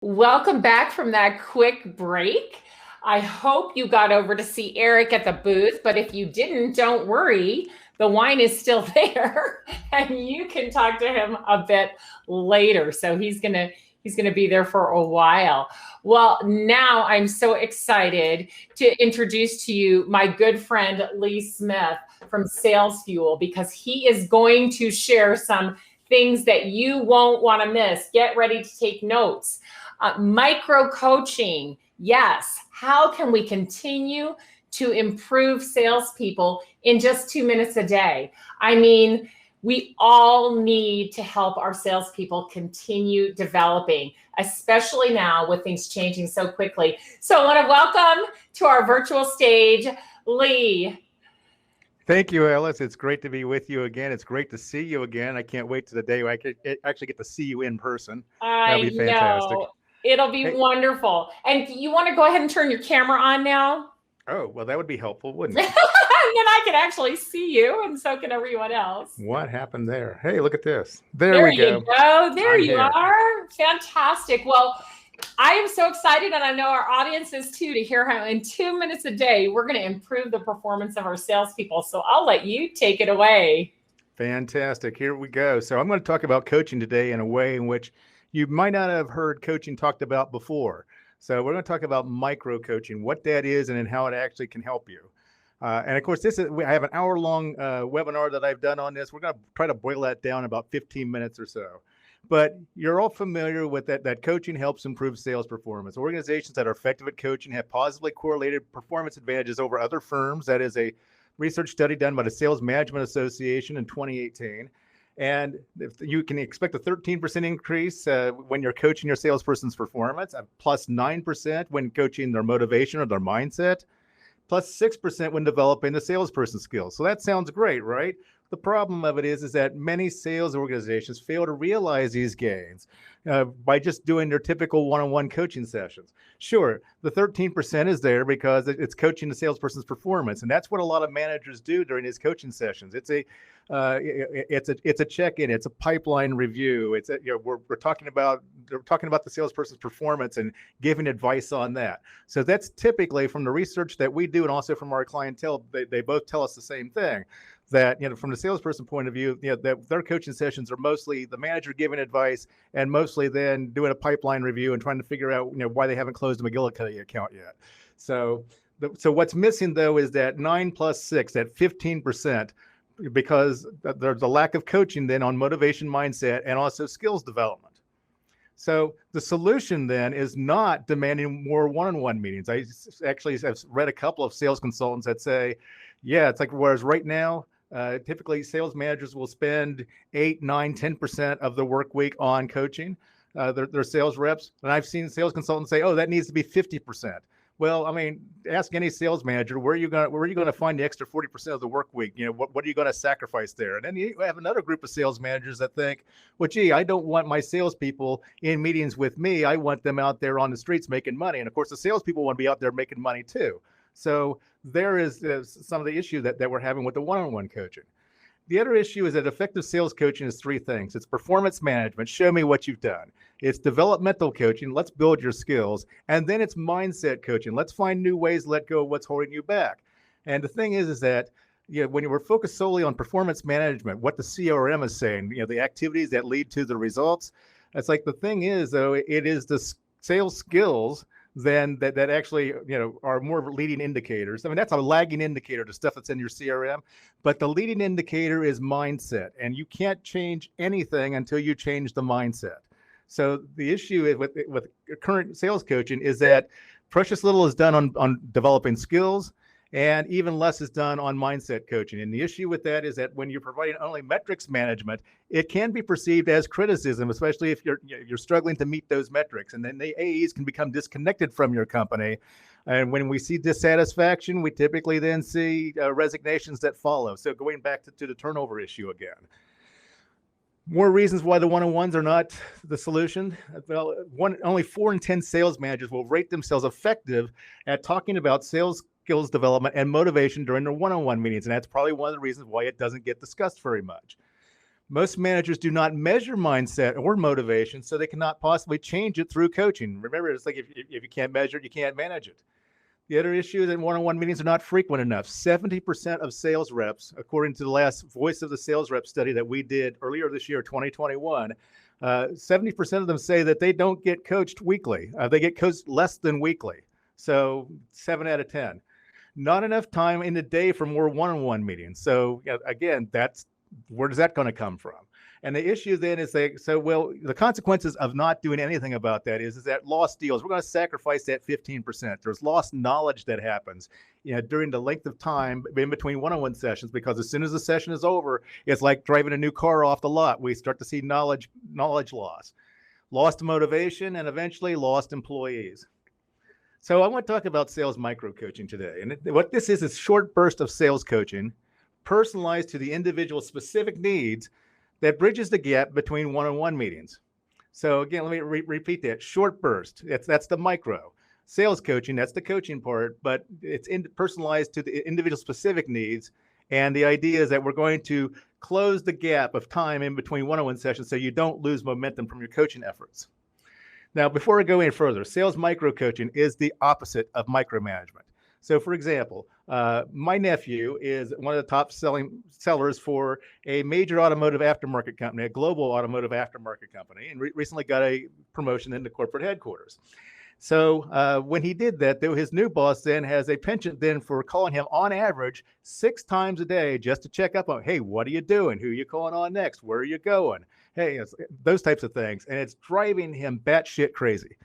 Welcome back from that quick break. I hope you got over to see Eric at the booth, but if you didn't, don't worry. The wine is still there and you can talk to him a bit later. So he's going to be there for a while. Well, now I'm so excited to introduce to you my good friend Lee Smith from SalesFuel, because he is going to share some things that you won't want to miss. Get ready to take notes. Microcoaching, yes. How can we continue to improve salespeople in just 2 minutes a day? I mean, we all need to help our salespeople continue developing, especially now with things changing so quickly. So I want to welcome to our virtual stage, Lee. Thank you, Alice. It's great to be with you again. It's great to see you again. I can't wait to the day where I actually get to see you in person. That'll be fantastic. Know. It'll be wonderful. And you want to go ahead and turn your camera on now? Oh, well, that would be helpful, wouldn't it? And then I can actually see you, and so can everyone else. What happened there? Hey, look at this. There we go. There you are. Fantastic. Well, I am so excited, and I know our audience is too, to hear how in 2 minutes a day, we're going to improve the performance of our salespeople. So I'll let you take it away. Fantastic. Here we go. So I'm going to talk about coaching today in a way in which you might not have heard coaching talked about before. So we're going to talk about micro-coaching, what that is, and then how it actually can help you. And of course, I have an hour-long webinar that I've done on this. We're going to try to boil that down in about 15 minutes or so. But you're all familiar with that coaching helps improve sales performance. Organizations that are effective at coaching have positively correlated performance advantages over other firms. That is a research study done by the Sales Management Association in 2018. And you can expect a 13% increase when you're coaching your salesperson's performance, plus 9% when coaching their motivation or their mindset, plus 6% when developing the salesperson skills. So that sounds great, right? The problem of it is that many sales organizations fail to realize these gains by just doing their typical one-on-one coaching sessions. Sure, the 13% is there because it's coaching the salesperson's performance, and that's what a lot of managers do during these coaching sessions. It's a check-in, it's a pipeline review. We're talking about the salesperson's performance and giving advice on that. So that's typically from the research that we do and also from our clientele. They both tell us the same thing. That, from the salesperson point of view, that their coaching sessions are mostly the manager giving advice and mostly then doing a pipeline review and trying to figure out, why they haven't closed a McGillicuddy account yet. So what's missing though is that 9 plus 6, that 15%, because there's a lack of coaching then on motivation, mindset, and also skills development. So the solution then is not demanding more one-on-one meetings. I actually have read a couple of sales consultants that say, yeah, it's like, whereas right now, typically sales managers will spend 8, 9, 10% of the work week on coaching their sales reps. And I've seen sales consultants say, oh, that needs to be 50%. Well, I mean, ask any sales manager, where are you going to find the extra 40% of the work week? What are you going to sacrifice there? And then you have another group of sales managers that think, well, gee, I don't want my salespeople in meetings with me. I want them out there on the streets making money. And of course, the salespeople want to be out there making money too. So there is some of the issue that we're having with the one-on-one coaching. The other issue is that effective sales coaching is 3 things. It's performance management, show me what you've done. It's developmental coaching, let's build your skills. And then it's mindset coaching. Let's find new ways to let go of what's holding you back. And the thing is that when you were focused solely on performance management, what the CRM is saying, the activities that lead to the results, it's like the thing is, though, it is the sales skills then that actually are more leading indicators. I mean, that's a lagging indicator to stuff that's in your CRM, but the leading indicator is mindset, and you can't change anything until you change the mindset. So the issue with current sales coaching is that precious little is done on developing skills, and even less is done on mindset coaching. And the issue with that is that when you're providing only metrics management, it can be perceived as criticism, especially if you're struggling to meet those metrics. And then the AEs can become disconnected from your company. And when we see dissatisfaction, we typically then see resignations that follow. So going back to the turnover issue again. More reasons why the one-on-ones are not the solution. Well, only 4 in 10 sales managers will rate themselves effective at talking about sales skills development and motivation during their one-on-one meetings. And that's probably one of the reasons why it doesn't get discussed very much. Most managers do not measure mindset or motivation, so they cannot possibly change it through coaching. Remember, it's like if you can't measure it, you can't manage it. The other issue is that one-on-one meetings are not frequent enough. 70% of sales reps, according to the last Voice of the Sales Rep study that we did earlier this year, 2021, 70% of them say that they don't get coached weekly. They get coached less than weekly. So 7 out of 10. Not enough time in the day for more one-on-one meetings. So again, where does that going to come from? And the issue then is the consequences of not doing anything about that is that lost deals. We're going to sacrifice that 15%. There's lost knowledge that happens during the length of time in between one-on-one sessions, because as soon as the session is over, it's like driving a new car off the lot. We start to see knowledge loss, lost motivation, and eventually lost employees. So I want to talk about sales micro-coaching today. And what this is short burst of sales coaching, personalized to the individual specific needs, that bridges the gap between one-on-one meetings. So again, let me repeat that. Short burst, that's the micro. Sales coaching, that's the coaching part, but it's personalized to the individual specific needs. And the idea is that we're going to close the gap of time in between one-on-one sessions so you don't lose momentum from your coaching efforts. Now, before I go any further, sales micro-coaching is the opposite of micromanagement. So for example, my nephew is one of the top sellers for a major automotive aftermarket company, a global automotive aftermarket company, and recently got a promotion into corporate headquarters. So when he did that, though, his new boss then has a penchant then for calling him on average 6 times a day just to check up on, hey, what are you doing? Who are you calling on next? Where are you going? Hey, those types of things. And it's driving him batshit crazy.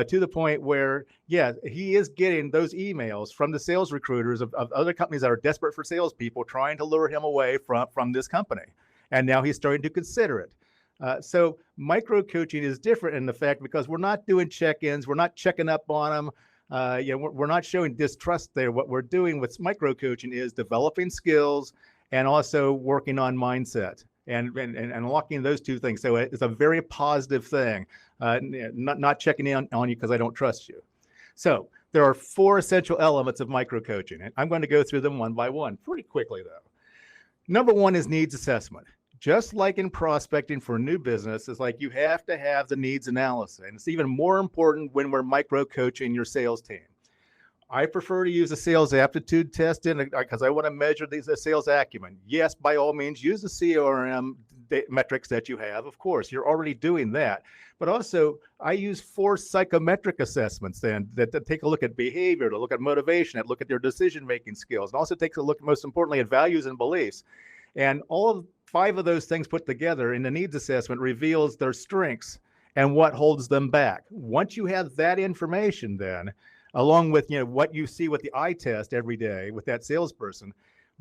To the point where, he is getting those emails from the sales recruiters of other companies that are desperate for salespeople, trying to lure him away from this company. And now he's starting to consider it. So micro coaching is different in the fact because we're not doing check-ins, we're not checking up on them. We're not showing distrust there. What we're doing with micro coaching is developing skills and also working on mindset. And unlocking those two things. So it's a very positive thing, not checking in on you because I don't trust you. So there are 4 essential elements of micro-coaching, and I'm going to go through them one by one pretty quickly, though. Number 1 is needs assessment. Just like in prospecting for new business, it's like you have to have the needs analysis, and it's even more important when we're micro-coaching your sales team. I prefer to use a sales aptitude test because I want to measure the sales acumen. Yes, by all means, use the CRM metrics that you have. Of course, you're already doing that. But also, I use 4 psychometric assessments then that take a look at behavior, to look at motivation, that look at their decision-making skills, and also takes a look, most importantly, at values and beliefs. And all 5 of those things put together in the needs assessment reveals their strengths and what holds them back. Once you have that information then, along with what you see with the eye test every day with that salesperson,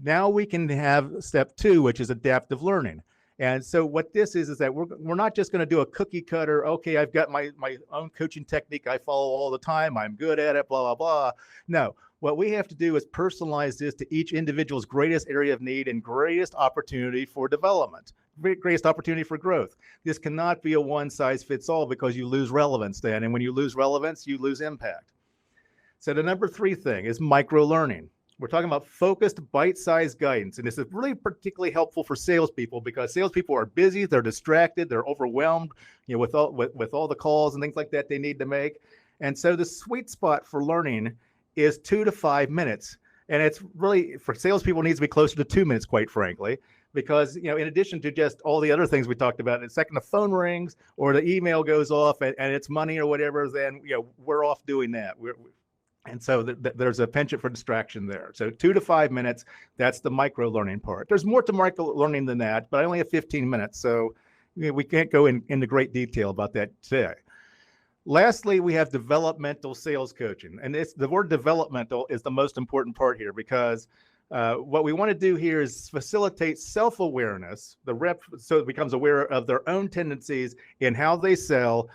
now we can have step 2, which is adaptive learning. And so what this is that we're not just going to do a cookie cutter, okay, I've got my own coaching technique I follow all the time, I'm good at it, blah, blah, blah. No, what we have to do is personalize this to each individual's greatest area of need and greatest opportunity for development, greatest opportunity for growth. This cannot be a one-size-fits-all because you lose relevance then. And when you lose relevance, you lose impact. So the number 3 thing is micro-learning. We're talking about focused, bite-sized guidance. And this is really particularly helpful for salespeople because salespeople are busy, they're distracted, they're overwhelmed, with all the calls and things like that they need to make. And so the sweet spot for learning is 2 to 5 minutes. And it's really, for salespeople, needs to be closer to 2 minutes, quite frankly, because, in addition to just all the other things we talked about, the second the phone rings or the email goes off and it's money or whatever, then, we're off doing that. And so there's a penchant for distraction there. So 2 to 5 minutes, that's the micro-learning part. There's more to micro-learning than that, but I only have 15 minutes, so we can't go into great detail about that today. Lastly, we have developmental sales coaching. And the word developmental is the most important part here because what we want to do here is facilitate self-awareness, the rep, so it becomes aware of their own tendencies in how they sell,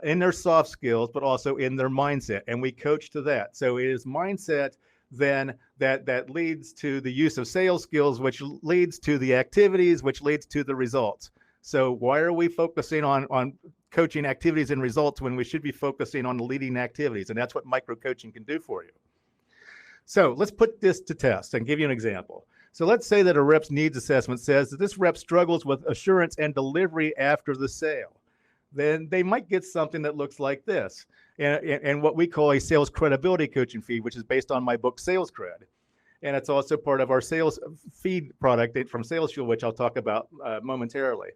in their soft skills, but also in their mindset. And we coach to that. So it is mindset then that leads to the use of sales skills, which leads to the activities, which leads to the results. So why are we focusing on coaching activities and results when we should be focusing on the leading activities? And that's what micro coaching can do for you. So let's put this to test and give you an example. So let's say that a rep's needs assessment says that this rep struggles with assurance and delivery after the sale. Then they might get something that looks like this, and what we call a sales credibility coaching feed, which is based on my book, Sales Cred. And it's also part of our sales feed product from SalesFuel, which I'll talk about momentarily.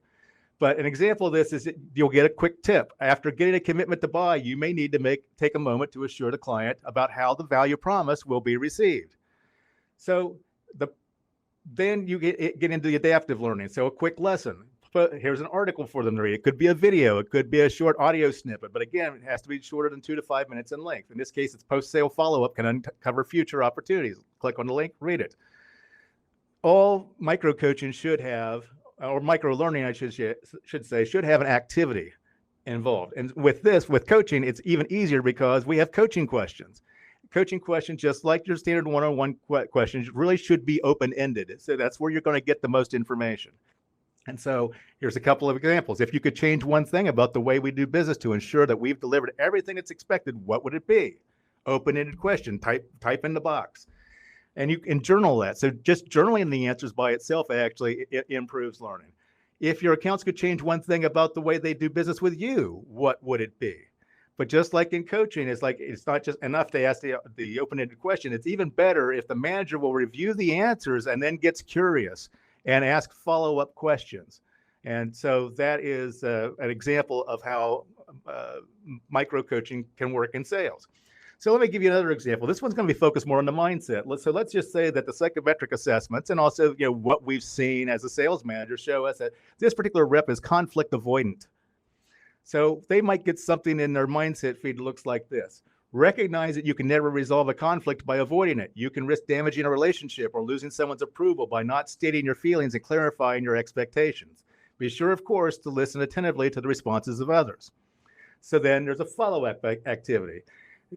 But an example of this is that you'll get a quick tip. After getting a commitment to buy, you may need to take a moment to assure the client about how the value promise will be received. So then you get into the adaptive learning. So a quick lesson. But here's an article for them to read. It could be a video. It could be a short audio snippet. But again, it has to be shorter than 2 to 5 minutes in length. In this case, it's post-sale follow-up can uncover future opportunities. Click on the link, read it. All micro-coaching should have, or micro-learning, I should say, should have an activity involved. And with coaching, it's even easier because we have coaching questions. Coaching questions, just like your standard one-on-one questions, really should be open-ended. So that's where you're going to get the most information. And so here's a couple of examples. If you could change one thing about the way we do business to ensure that we've delivered everything that's expected, what would it be? Open-ended question, type in the box. And you can journal that. So just journaling the answers by itself actually it improves learning. If your accounts could change one thing about the way they do business with you, what would it be? But just like in coaching, it's not just enough to ask the open-ended question. It's even better if the manager will review the answers and then gets curious and ask follow-up questions. And so that is an example of how micro-coaching can work in sales. So let me give you another example. This one's going to be focused more on the mindset. So let's just say that the psychometric assessments and also what we've seen as a sales manager show us that this particular rep is conflict avoidant. So they might get something in their mindset feed that looks like this. Recognize that you can never resolve a conflict by avoiding it. You can risk damaging a relationship or losing someone's approval by not stating your feelings and clarifying your expectations. Be sure, of course, to listen attentively to the responses of others. So then there's a follow-up activity.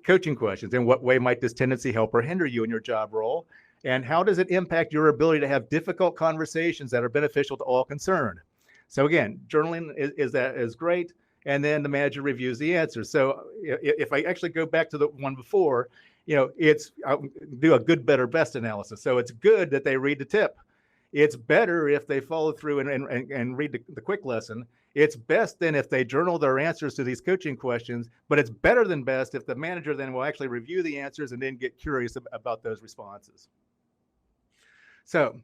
Coaching questions. In what way might this tendency help or hinder you in your job role? And how does it impact your ability to have difficult conversations that are beneficial to all concerned? So again, journaling is great. And then the manager reviews the answers. So if I actually go back to the one before, I'll do a good, better, best analysis. So it's good that they read the tip. It's better if they follow through and read the quick lesson. It's best then if they journal their answers to these coaching questions, but it's better than best if the manager then will actually review the answers and then get curious about those responses. So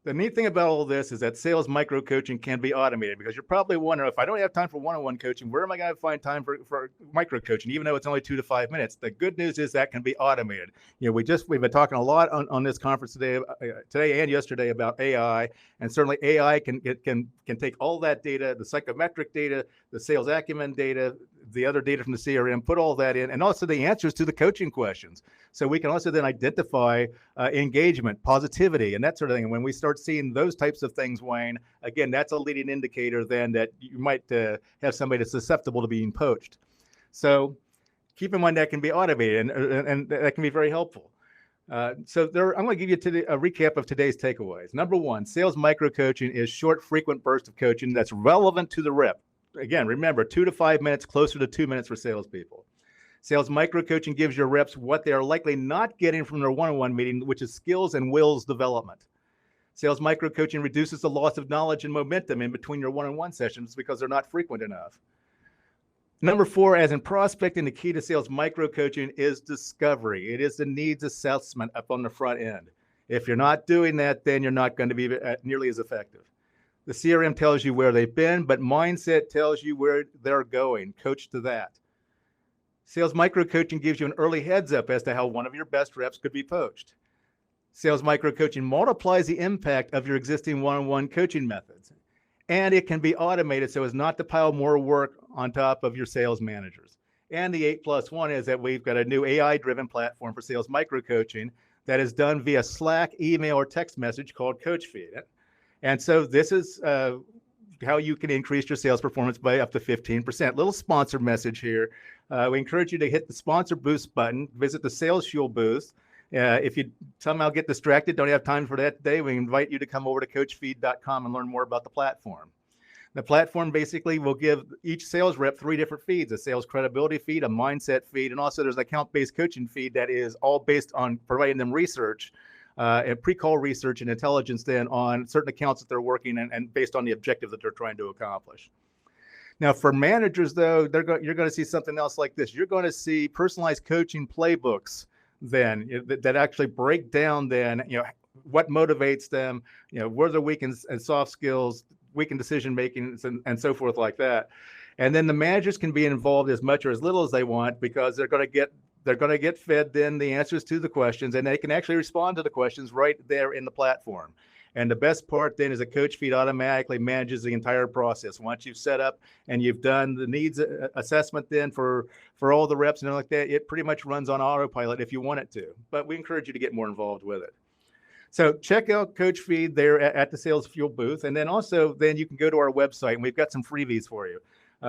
the neat thing about all this is that sales micro coaching can be automated, because you're probably wondering, if I don't have time for one-on-one coaching, where am I going to find time for micro coaching, even though it's only 2 to 5 minutes? The good news is that can be automated. We've been talking a lot on this conference today and yesterday about AI, and certainly AI can take all that data, the psychometric data, the sales acumen data, the other data from the CRM, put all that in, and also the answers to the coaching questions. So we can also then identify engagement, positivity, and that sort of thing. And when we start seeing those types of things, Wayne, again, that's a leading indicator then that you might have somebody that's susceptible to being poached. So keep in mind that can be automated, and that can be very helpful. I'm going to give you a recap of today's takeaways. Number one, sales micro coaching is short, frequent bursts of coaching that's relevant to the rep. Again, remember, 2 to 5 minutes, closer to 2 minutes for salespeople. Sales micro coaching gives your reps what they are likely not getting from their one-on-one meeting, which is skills and wills development. Sales micro coaching reduces the loss of knowledge and momentum in between your one-on-one sessions because they're not frequent enough. Number 4, as in prospecting, the key to sales micro coaching is discovery. It is the needs assessment up on the front end. If you're not doing that, then you're not going to be nearly as effective. The CRM tells you where they've been, but mindset tells you where they're going. Coach to that. Sales micro coaching gives you an early heads up as to how one of your best reps could be poached. Sales micro coaching multiplies the impact of your existing one-on-one coaching methods, and it can be automated so as not to pile more work on top of your sales managers. And the 8+1 is that we've got a new AI-driven platform for sales micro coaching that is done via Slack, email, or text message called Coach Feed. And so this is how you can increase your sales performance by up to 15%. Little sponsor message here. We encourage you to hit the sponsor boost button, visit the SalesFuel booth. If you somehow get distracted, don't have time for that today, we invite you to come over to coachfeed.com and learn more about the platform. The platform basically will give each sales rep 3 different feeds: a sales credibility feed, a mindset feed, and also there's an account-based coaching feed that is all based on providing them research and pre-call research and intelligence then on certain accounts that they're working and based on the objective that they're trying to accomplish. Now, for managers, though, you're going to see something else like this. You're going to see personalized coaching playbooks then that actually break down then, what motivates them, where they're weak in soft skills, weak in decision making, and so forth like that. And then the managers can be involved as much or as little as they want, because they're going to get fed then the answers to the questions, and they can actually respond to the questions right there in the platform. And the best part then is a coach feed automatically manages the entire process. Once you've set up and you've done the needs assessment then for all the reps and like that, it pretty much runs on autopilot if you want it to. But we encourage you to get more involved with it. So check out Coach Feed there at the SalesFuel booth. And then also then you can go to our website, and we've got some freebies for you.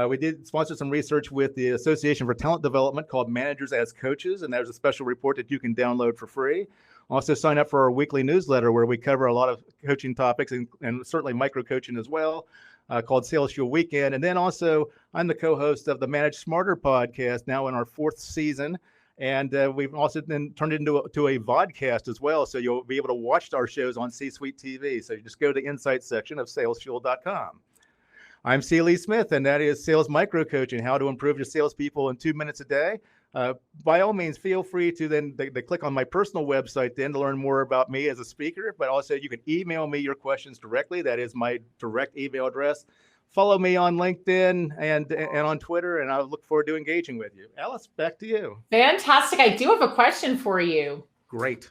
We did sponsor some research with the Association for Talent Development called Managers as Coaches, and there's a special report that you can download for free. Also sign up for our weekly newsletter where we cover a lot of coaching topics and certainly micro-coaching as well, called SalesFuel Weekend. And then also I'm the co-host of the Manage Smarter podcast, now in our 4th season. And we've also then turned it into a vodcast as well. So you'll be able to watch our shows on C-Suite TV. So you just go to the insights section of salesfuel.com. I'm C. Lee Smith, and that is Sales Microcoaching, how to improve your salespeople in 2 minutes a day. By all means, feel free to then they click on my personal website then to learn more about me as a speaker, but also you can email me your questions directly. That is my direct email address. Follow me on LinkedIn and on Twitter, and I look forward to engaging with you. Alice, back to you. Fantastic. I do have a question for you. Great.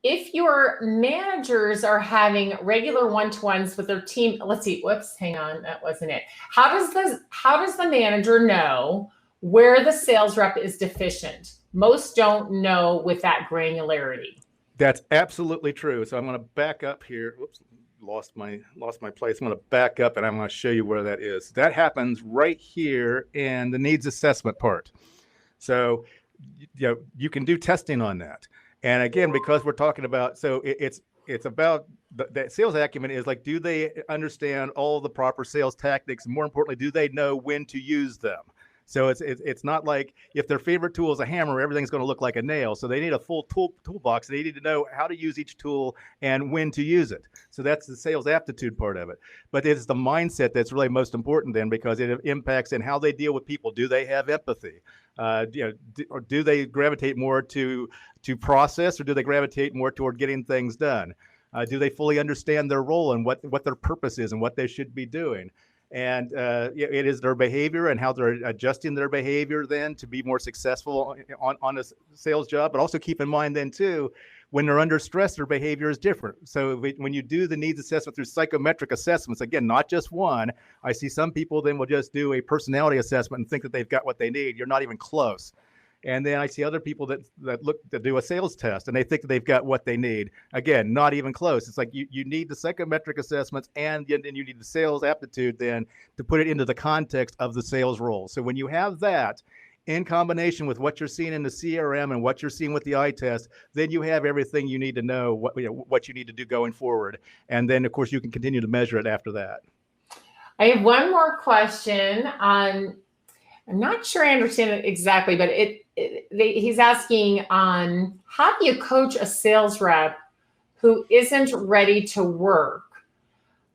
If your managers are having regular one-to-ones with their team, let's see, whoops, hang on, that wasn't it. How does the manager know where the sales rep is deficient? Most don't know with that granularity. That's absolutely true. So I'm going to back up here. Whoops, lost my place. I'm going to back up, and I'm going to show you where that is. That happens right here in the needs assessment part. So you can do testing on that. And again, because we're talking about, so it's about the sales acumen is like, do they understand all the proper sales tactics? And more importantly, do they know when to use them? So it's not like if their favorite tool is a hammer, everything's going to look like a nail. So they need a full toolbox. They need to know how to use each tool and when to use it. So that's the sales aptitude part of it. But it's the mindset that's really most important then, because it impacts in how they deal with people. Do they have empathy? Or do they gravitate more to process, or do they gravitate more toward getting things done? Do they fully understand their role and what their purpose is and what they should be doing? And it is their behavior and how they're adjusting their behavior then to be more successful on a sales job. But also keep in mind then too, when they're under stress, their behavior is different. So when you do the needs assessment through psychometric assessments, again, not just one, I see some people then will just do a personality assessment and think that they've got what they need. You're not even close. And then I see other people that do a sales test and they think that they've got what they need. Again, not even close. It's like you need the psychometric assessments and you need the sales aptitude then to put it into the context of the sales role. So when you have that in combination with what you're seeing in the CRM and what you're seeing with the eye test, then you have everything you need to know what you need to do going forward. And then of course you can continue to measure it after that. I have one more question on, I'm not sure I understand it exactly, but he's asking on how do you coach a sales rep who isn't ready to work?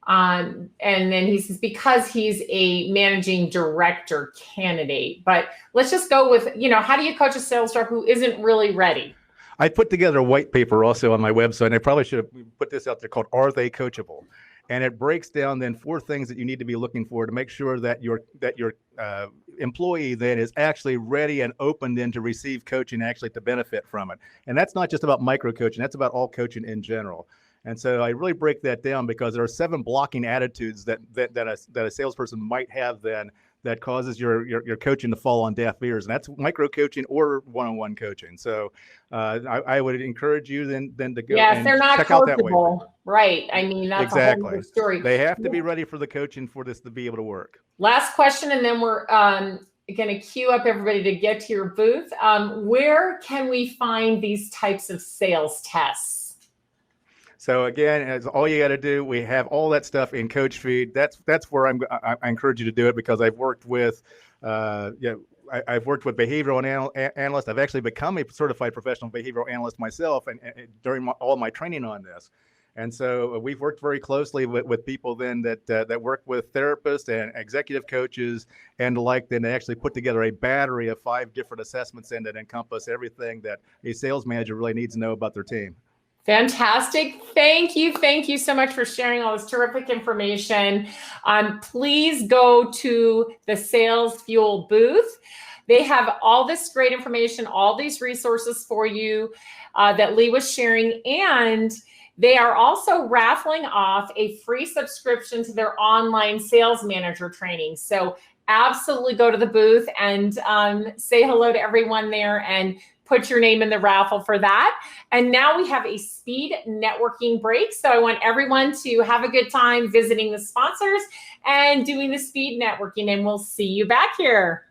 And then he says, because he's a managing director candidate, but let's just go with, how do you coach a sales rep who isn't really ready? I put together a white paper also on my website, and I probably should have put this out there called Are They Coachable? And it breaks down then 4 things that you need to be looking for to make sure that your employee then is actually ready and open then to receive coaching, actually to benefit from it. And that's not just about micro coaching, that's about all coaching in general. And so I really break that down because there are 7 blocking attitudes that a salesperson might have then that causes your coaching to fall on deaf ears. And that's micro coaching or one-on-one coaching. So I would encourage you then to go and they're not check out that way. Right. I mean, that's exactly. a whole other story. They have to be ready for the coaching for this to be able to work. Last question, and then we're going to queue up everybody to get to your booth. Where can we find these types of sales tests? So again, as all you got to do, we have all that stuff in Coach Feed. That's where I encourage you to do it, because I've worked with, I've worked with behavioral analysts. I've actually become a certified professional behavioral analyst myself, and during all my training on this. And so we've worked very closely with people then that work with therapists and executive coaches and the like. Then they actually put together a battery of 5 different assessments in that encompass everything that a sales manager really needs to know about their team. Fantastic. Thank you. Thank you so much for sharing all this terrific information. Please go to the SalesFuel booth. They have all this great information, all these resources for you that Lee was sharing, and they are also raffling off a free subscription to their online sales manager training. So absolutely go to the booth and say hello to everyone there and put your name in the raffle for that. And now we have a speed networking break. So I want everyone to have a good time visiting the sponsors and doing the speed networking, and we'll see you back here.